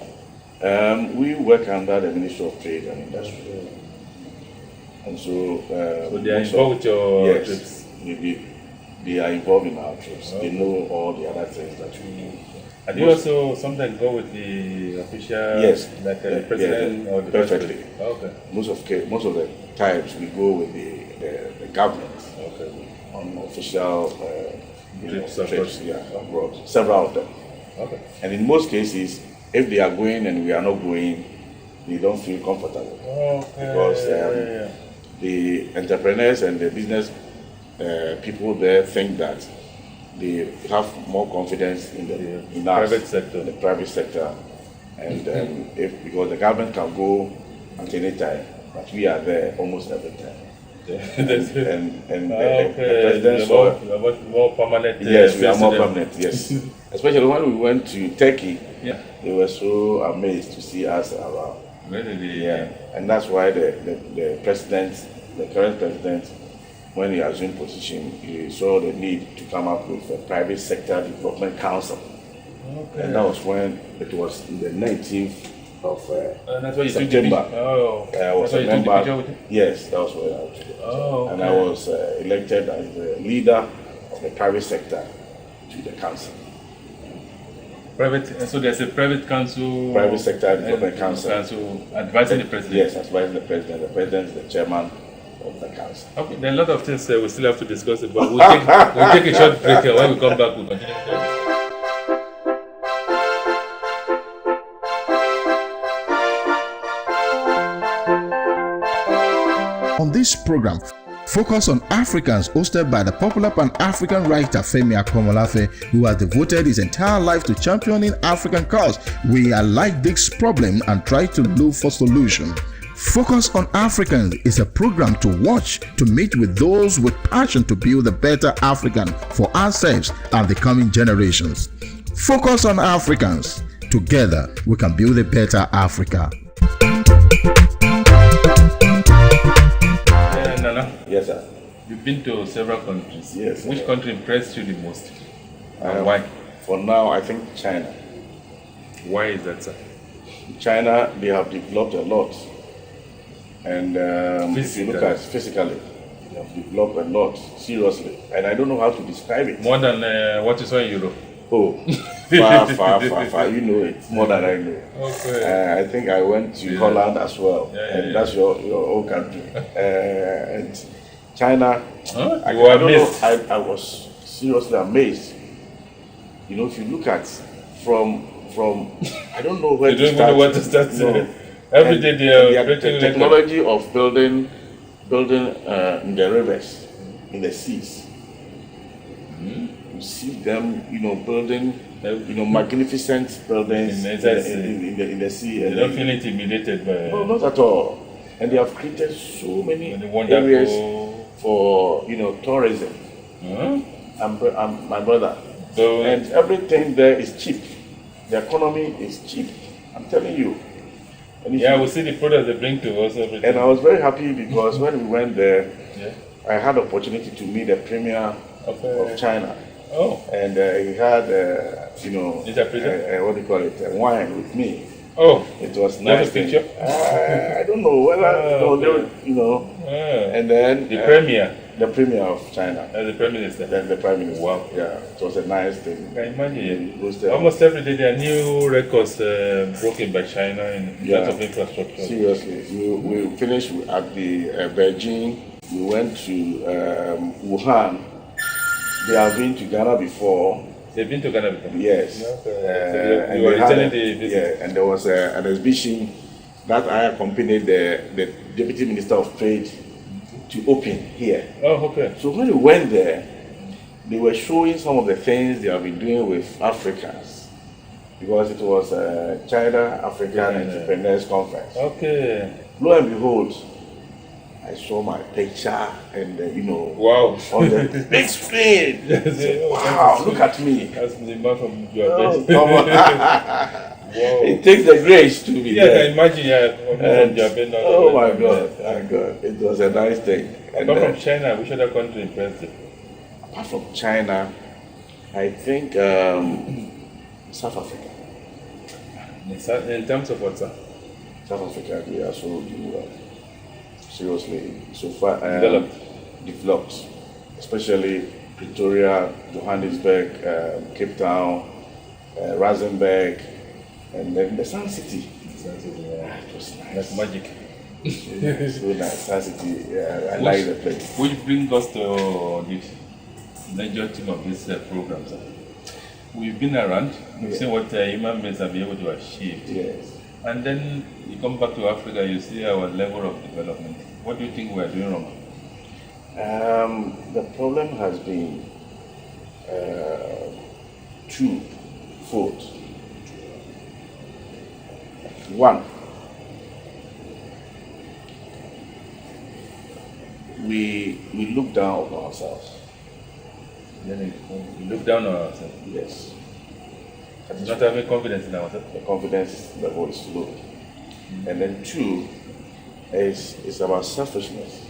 We work under the Ministry of Trade and Industry. And so they are involved with your yes, trips? They are involved in our trips. They know all the other things that we do. And you also sometimes go with the official, yes, like the president or the perfectly. president? Okay. Most of the times we go with the government on official trips abroad. Several of them. Okay. And in most cases, if they are going and we are not going, they don't feel comfortable. Okay. Because the entrepreneurs and the business people there think that they have more confidence in us, private sector. the private sector, and because the government can go at any time, but we are there almost every time. and the president more permanent. Yes, we are more permanent. Yes, especially when we went to Turkey, they were so amazed to see us around. Really? Yeah, and that's why the president, the current president, when he assumed position, he saw the need to come up with a private sector development council. Okay. And that was when it was the 19th of September. I was a member. Yes, that was when I was. And I was elected as the leader of the private sector to the council. So there's a private council. Private sector development council. Advising the president. Yes, advising the president. The president is the chairman of the council. Okay, there are a lot of things we still have to discuss about. We'll take a short break, and when we come back, we'll continue. On this program, Focus on Africans, hosted by the popular Pan-African writer Femi Akomolafe, who has devoted his entire life to championing African cause. We highlight this problem and try to look for solution. Focus on Africans is a program to watch to meet with those with passion to build a better African for ourselves and the coming generations. Focus on Africans. Together, we can build a better Africa. Nana? Yes, sir. You've been to several countries. Yes. Which country impressed you the most? And why? For now, I think China. Why is that, sir? China, they have developed a lot. And if you look at physically, they have developed a lot, seriously. And I don't know how to describe it. More than what you saw in Europe? Oh, far. You know it more than I know. Okay. I think I went to Holland as well. And that's your own country. And China, I was seriously amazed. You know, if you look at from I don't know where to start. You don't even know what to start. No. Every day they are the technology of building in the rivers, in the seas. You see them, building, magnificent buildings in the sea. They don't feel intimidated by. No, not at all. And they have created so many areas for tourism. And my brother. And everything there is cheap. The economy is cheap. I'm telling you. We see the products they bring to us every day. And I was very happy because when we went there, I had the opportunity to meet the premier of China. Oh. And he had, what do you call it, wine with me. Oh. It was you nice. Have a picture? I don't know whether, And then the premier. The premier of China. The prime minister. Then the prime minister. Wow. Yeah, it was a nice thing. I imagine. Almost every day there are new records broken by China in terms of infrastructure. Seriously. We finished at the Beijing. We went to Wuhan. They have been to Ghana before. They've been to Ghana before? Yes. And you were returning the visit? Yeah, and there was an exhibition that I accompanied the Deputy Minister of Trade to open here. Oh, okay. So when we went there, they were showing some of the things they have been doing with Africans, because it was a China African Entrepreneurs Conference. Okay. Lo and behold, I saw my picture and wow, on the big screen. Wow, look at me. That's the man from your best. Wow. It takes the grace to be there. I can imagine. Oh my God, it was a nice thing. And apart from China, which other country impressed you? Apart from China, I think South Africa. In terms of what, sir? South Africa, we are so doing well. Seriously, so far developed, especially Pretoria, Johannesburg, Cape Town, Rustenburg, and then the Sun City. It was nice. That's magic. So nice, Sun City. I like the place. Which brings us to the major theme of this program, sir. We've been around, we've seen what human beings have been able to achieve. Yes. And then you come back to Africa, you see our level of development. What do you think we are doing wrong? The problem has been twofold. One, we look down on ourselves. Then we look down on ourselves. Yes. Not having confidence in ourselves. The confidence level is low. And then two, it's about selfishness.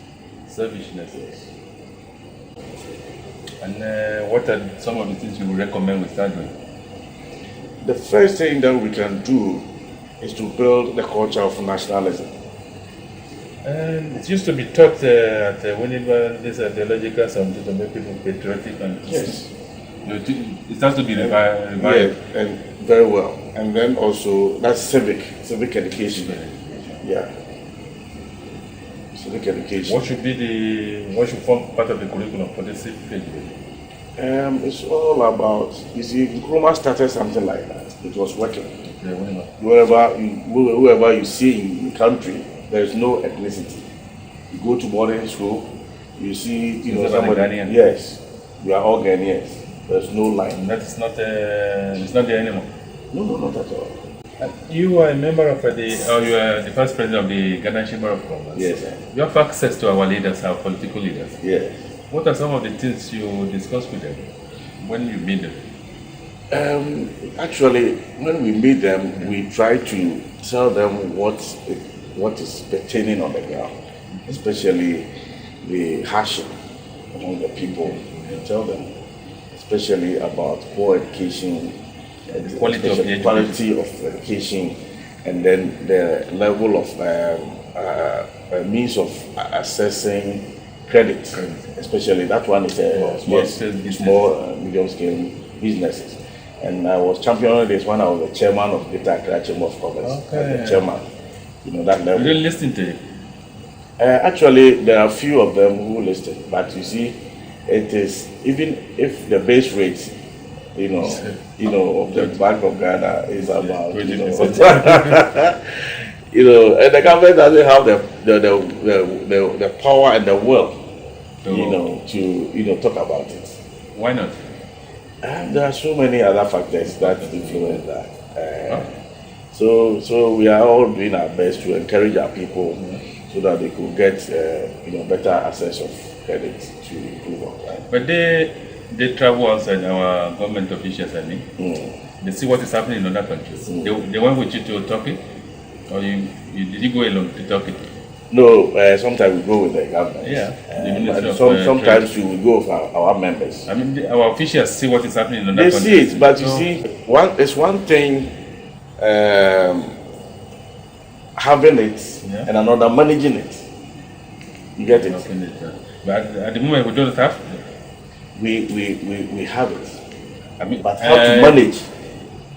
Selfishness. Yes. And what are some of the things you would recommend we start doing? The first thing that we can do is to build the culture of nationalism. And it used to be taught at whenever this theological something to make people patriotic and yes. It has to be revived. Yeah, and very well. And then also that's civic education. Yeah. Civic education. What should form part of the curriculum for the civic education? It's all about, you see, Nkrumah started something like that. It was working. Yeah, whoever you see in the country, there is no ethnicity. You go to boarding school, you see, somebody. Yes, we are all Ghanaians. There's no line. That's not. It's not there anymore. No, not at all. You are a member of you are the first president of the Ghana Chamber of Commerce. Yes, sir. You have access to our leaders, our political leaders. Yes. What are some of the things you discuss with them when you meet them? Actually, when we meet them, we try to tell them what is pertaining on the ground, especially the hardship among the people. We tell them, especially about poor education, the quality of education, and then the level of means of accessing credit, especially that one is small, medium scale businesses. And I was championing this when I was the chairman of the Ghana Chamber of Commerce. Okay. The chairman, that level. You didn't listen to it? Actually, there are a few of them who listed, but you see, it is even if the base rate, of the Bank of Ghana is about, and the government doesn't have the power and the will, to talk about it. Why not? There are so many other factors that influence that. So we are all doing our best to encourage our people so that they could get better access of credit to improve our life. But they travel outside, our government officials, I mean. They see what is happening in other countries. They went with you to Turkey? Or did you go alone to Turkey? No, sometimes we go with the government. Yeah. Sometimes we will go with our members. I mean, our officials see what is happening in other countries. They see it, but you see, it's one thing having it and another managing it. You get it? But at the moment we don't have. We have it. I mean, but how to manage?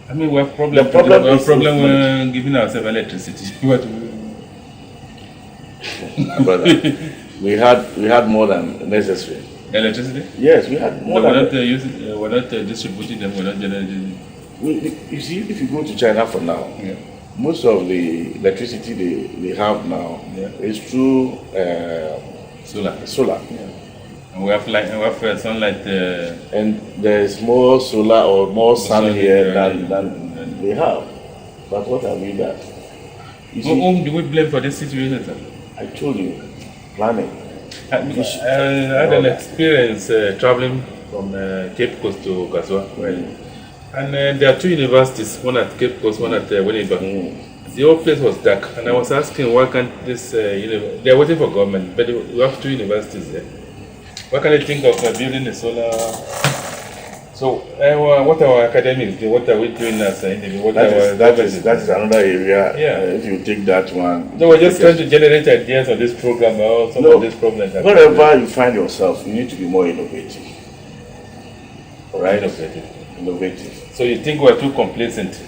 I mean, we have problem. The problem is with giving ourselves electricity. Brother, we had more than necessary. Electricity? Yes, we had more than. We're not distributing them. We're not generating. You see, if you go to China for now, most of the electricity they have now is through solar. Yeah. And we have light, and we have sunlight. And there's more solar or more sun here than they have. But what have we done? Whom do we blame for this situation, sir? I told you, planning. I had an experience traveling from Cape Coast to Kaswa. And there are two universities, one at Cape Coast, one at Winnipeg. The whole place was dark, and I was asking why can't this they're waiting for government, but we have two universities there. Why can't they think of building a So, what are our academics doing? What are we doing as an individual? That is another area. If you take that one. So we're just trying to generate ideas on this program or some of these problems. Wherever you find yourself, you need to be more innovative. Right? Innovative. So you think we're too complacent?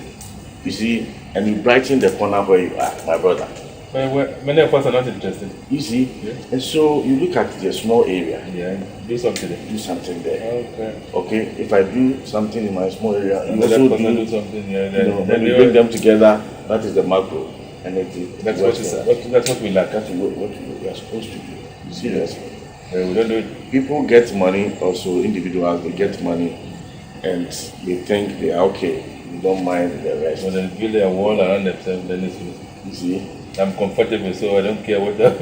You see, and you brighten the corner where you are, my brother. But many of us are not interested. You see, and so you look at the small area. Do something. Do something there. Okay. If I do something in my small area, you also do something. When we bring them together, that is the macro, and that's what we lack. That's what we are supposed to do. Seriously. We don't do it. People get money. Also, individuals they get money, and they think they are okay. You don't mind the rest. When they build a wall around themselves, then it's you see. I'm comfortable, so I don't care what that.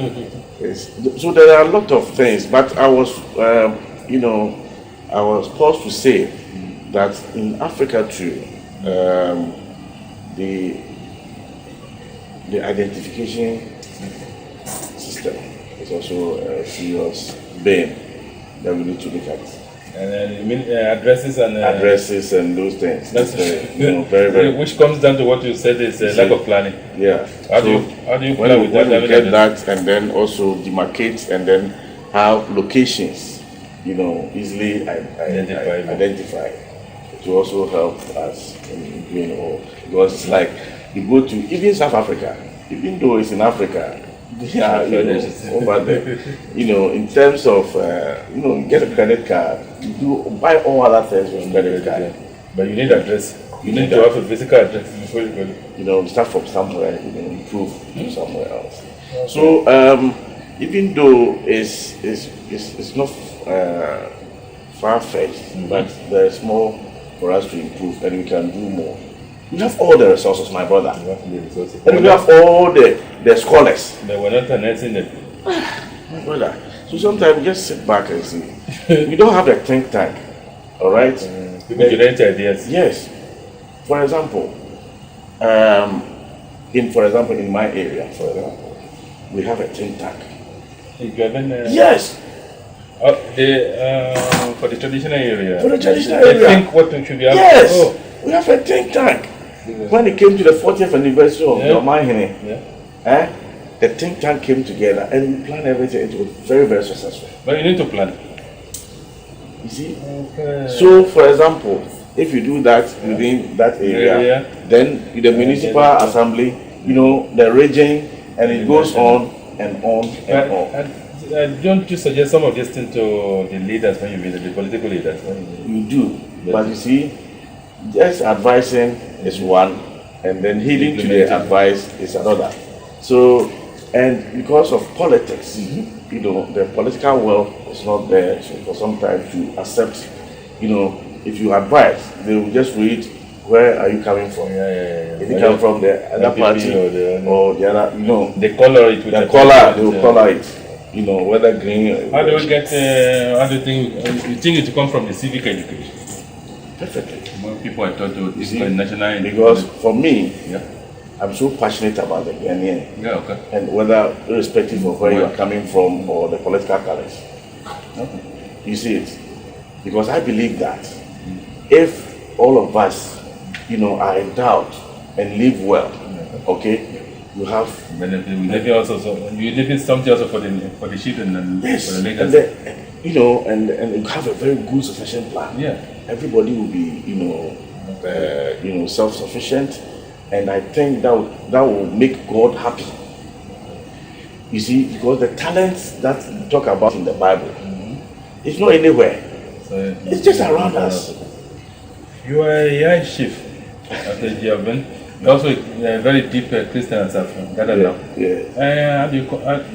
Yes. So there are a lot of things, but I was, I was forced to say that in Africa too, the identification system is also a serious bane that we need to look at. And you mean addresses and those things. That's very, very. Which comes down to what you said is lack of planning. Yeah. How do you plan with that? When we get that, and then also demarcate, and then have locations, easily identify. To also help us in doing all. Because it's like you go to even South Africa, even though it's in Africa. Yeah, over there. In terms of you get a credit card, you do buy all other things with credit card. But you need address. You need to have a physical address before you go. Start from somewhere, improve to somewhere else. Okay. So even though it's not far-fetched, but there's more for us to improve, and we can do more. We have all the resources, my brother. And we have all the scholars. But we're not announcing them. My brother. So sometimes just sit back and see. We don't have a think tank. All right? People generate ideas. Yes. For example, in my area, we have a think tank. Yes. For the traditional area. For the traditional area. I think what should be happening. Yes. We have a think tank. When it came to the 40th anniversary of Yomahine, the think tank came together and we planned everything. It was very, very successful. But you need to plan. You see? Okay. So, for example, if you do that within that area, then the municipal assembly, the region, and it goes on and on and on. Don't you suggest some of these things to the leaders when you visit the political leaders? You do, but you see, just advising is one, and then heeding to the advice is another. So, and because of politics, the political will is not there. So for some time to accept, if you advise, they will just read, where are you coming from? If you come from the other party or the other, they color it with the color, they will color it. Whether green. How do we get? How do you think it come from the civic education? Perfectly. When people are taught to this national. Because for me, I'm so passionate about the Ghanaian. And whether irrespective of where you are coming from or the political colors. You see it. Because I believe that if all of us, are endowed and live well, you have benefit. You leave something also for the children and for the legacy. And you have a very good succession plan. Everybody will be, self-sufficient, and I think that will make God happy. You see, because the talents that we talk about in the Bible, it's not anywhere. It's just around us. You are a young chief after you have been. You're also a very deep Christian and stuff. How do you, is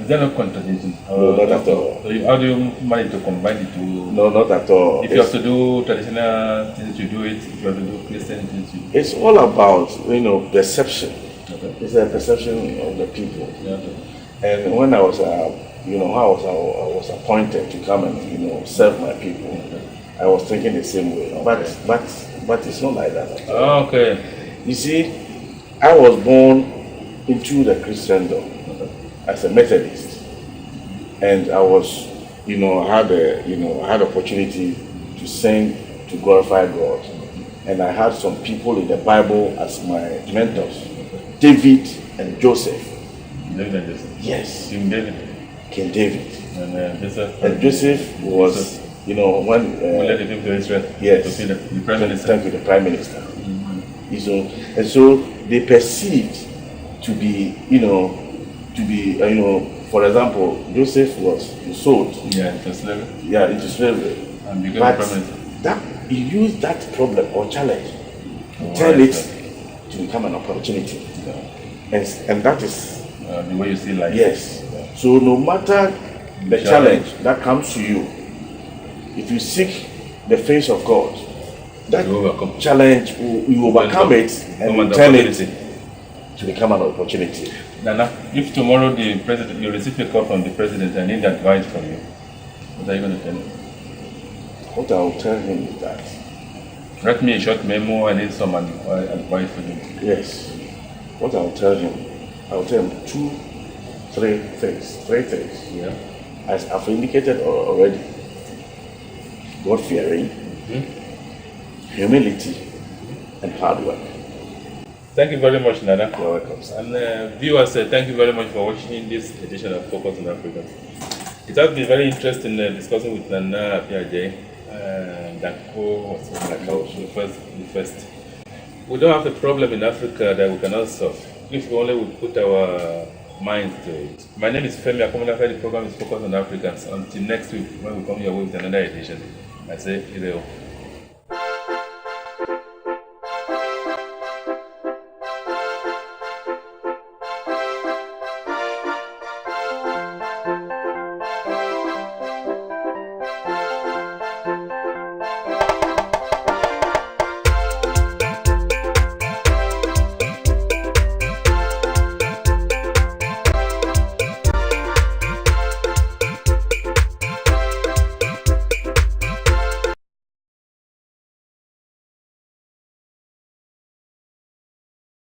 there no contradiction? No, not at all. So how do you manage to combine the two? No, not at all. If you have to do traditional things, you do it. If you have to do Christian things, you do it. It's all about, perception. It's a perception of the people. And when I was, I was appointed to come and, serve my people, I was thinking the same way. But it's not like that. Okay. You see, I was born into the Christendom as a Methodist, and I was, had opportunity to sing to glorify God. And I had some people in the Bible as my mentors, David and Joseph. David and Joseph. Yes. King David. King David. And Joseph. And Joseph was, you know, when who led the people to Israel. yes, to be the prime minister. thank you, the prime minister. And so they perceived to be, for example, Joseph was sold. Yeah, into slavery. Yeah, into slavery. And became But the prime minister. that he used that problem or challenge, turn it to become an opportunity. And that is the way you see life. yes. So no matter the challenge that comes to you, if you seek the face of God, that challenge you overcome it and turn it to become an opportunity. Nana, if tomorrow the president, you receive a call from the president and need advice from you, what are you going to tell him? What I will tell him is that, Write me a short memo. I need some advice from you. yes, what I will tell him 3 things. Yeah. As I've indicated already: God-fearing, humility, and hard work. Thank you very much, Nana. You're welcome, sir. And viewers, thank you very much for watching this edition of Focus on Africa. It has been very interesting discussing with Nana Dankawoso the first. We don't have a problem in Africa that we cannot solve if we only would put our minds to it. My name is Femi Akomolafe. The program is Focus on Africans. Until next week, when we come your way with another edition, I say, Ireo.